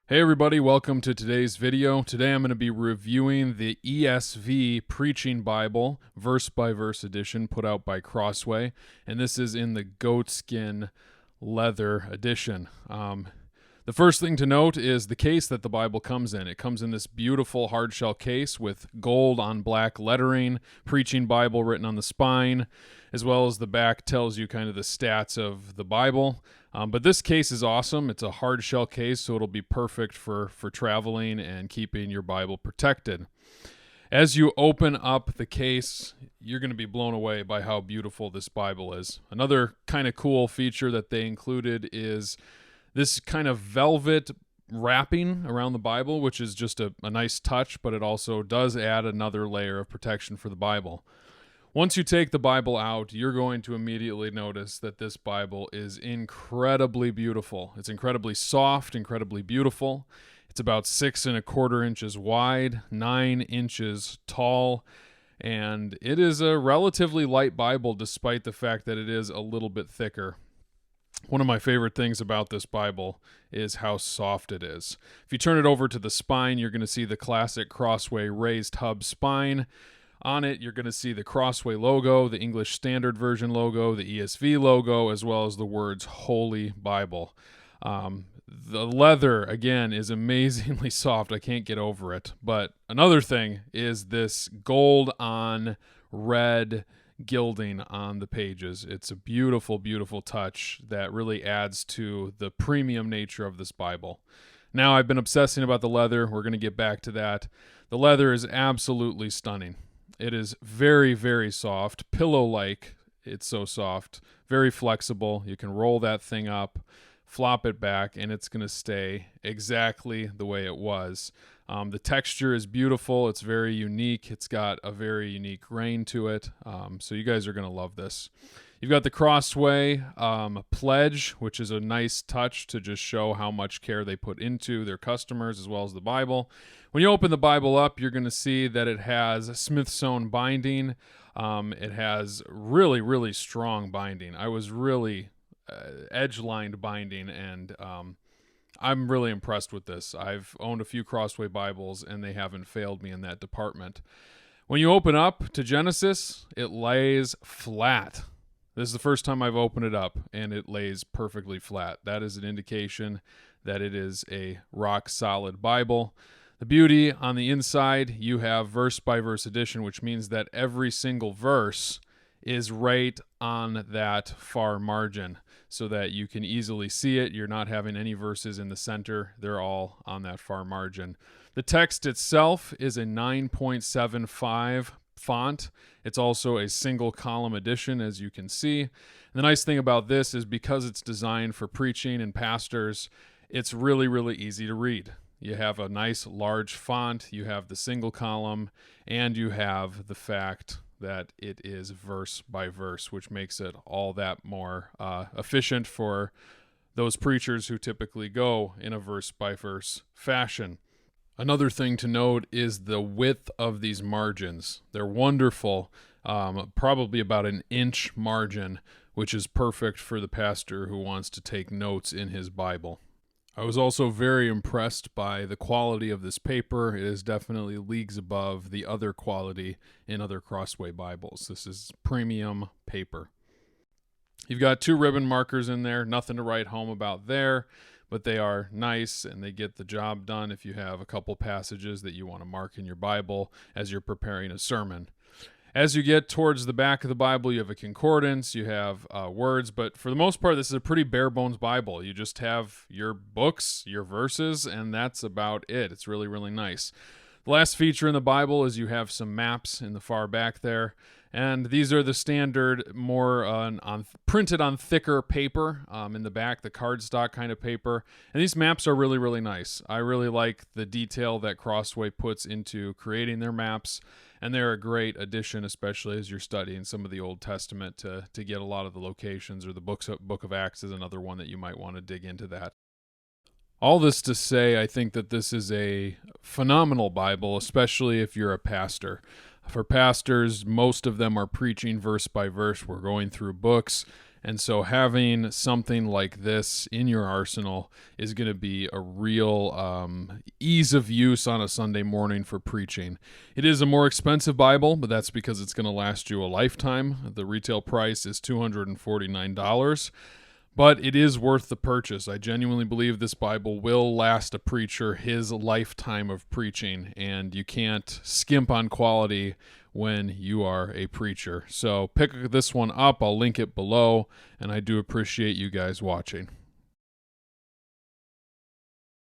Hey everybody, welcome to today's video. Today I'm going to be reviewing the ESV Preaching Bible, verse-by-verse edition put out by Crossway, and this is in the Goatskin leather edition. The first thing to note is the case that the Bible comes in. It comes in this beautiful hardshell case with gold on black lettering, Preaching Bible written on the spine, as well as the back tells you kind of the stats of the Bible. But this case is awesome. It's a hard shell case, so it'll be perfect for traveling and keeping your Bible protected. As you open up the case, you're going to be blown away by how beautiful this Bible is. Another kind of cool feature that they included is this kind of velvet wrapping around the Bible, which is just a nice touch, but it also does add another layer of protection for the Bible. Once you take the Bible out, you're going to immediately notice that this Bible is incredibly beautiful. It's incredibly soft, incredibly beautiful. It's about 6¼ inches wide, 9 inches tall, and it is a relatively light Bible despite the fact that it is a little bit thicker. One of my favorite things about this Bible is how soft it is. If you turn it over to the spine, you're going to see the classic Crossway raised hub spine. On it, you're going to see the Crossway logo, the English Standard Version logo, the ESV logo, as well as the words Holy Bible. The leather, again, is amazingly soft. I can't get over it. But another thing is this gold on red gilding on the pages. It's a beautiful, beautiful touch that really adds to the premium nature of this Bible. Now, I've been obsessing about the leather. We're going to get back to that. The leather is absolutely stunning. It is very, very soft, pillow-like. It's so soft, very flexible. You can roll that thing up, flop it back, and it's going to stay exactly the way it was. The texture is beautiful. It's very unique. It's got a very unique grain to it. So you guys are going to love this. You've got the Crossway pledge, which is a nice touch to just show how much care they put into their customers as well as the Bible. When you open the Bible up, you're going to see that it has Smithsonian binding. It has really, really strong binding. I was really edge-lined binding, and I'm really impressed with this. I've owned a few Crossway Bibles, and they haven't failed me in that department. When you open up to Genesis, it lays flat. This is the first time I've opened it up, and it lays perfectly flat. That is an indication that it is a rock-solid Bible. The beauty on the inside, you have verse-by-verse edition, which means that every single verse is right on that far margin so that you can easily see it. You're not having any verses in the center. They're all on that far margin. The text itself is a 9.75 font. It's also a single column edition, as you can see. And the nice thing about this is because it's designed for preaching and pastors, it's really, really easy to read. You have a nice large font, you have the single column, and you have the fact that it is verse by verse, which makes it all that more efficient for those preachers who typically go in a verse by verse fashion. Another thing to note is the width of these margins. They're wonderful, probably about an inch margin, which is perfect for the pastor who wants to take notes in his Bible. I was also very impressed by the quality of this paper. It is definitely leagues above the other quality in other Crossway Bibles. This is premium paper. You've got 2 ribbon markers in there, nothing to write home about there, but they are nice and they get the job done if you have a couple passages that you want to mark in your Bible as you're preparing a sermon. As you get towards the back of the Bible, you have a concordance, you have words, but for the most part, this is a pretty bare-bones Bible. You just have your books, your verses, and that's about it. It's really, really nice. The last feature in the Bible is you have some maps in the far back there, and these are the standard, more printed on thicker paper in the back, the cardstock kind of paper. And these maps are really, really nice. I really like the detail that Crossway puts into creating their maps, and they're a great addition, especially as you're studying some of the Old Testament to get a lot of the locations, or the book of Acts is another one that you might want to dig into that. All this to say, I think that this is a phenomenal Bible, especially if you're a pastor. For pastors, most of them are preaching verse by verse. We're going through books, And so having something like this in your arsenal is going to be a real ease of use on a Sunday morning for preaching. It is a more expensive Bible, but that's because it's going to last you a lifetime. The retail price is $249. But it is worth the purchase. I genuinely believe this Bible will last a preacher his lifetime of preaching, and you can't skimp on quality when you are a preacher. So pick this one up. I'll link it below, and I do appreciate you guys watching.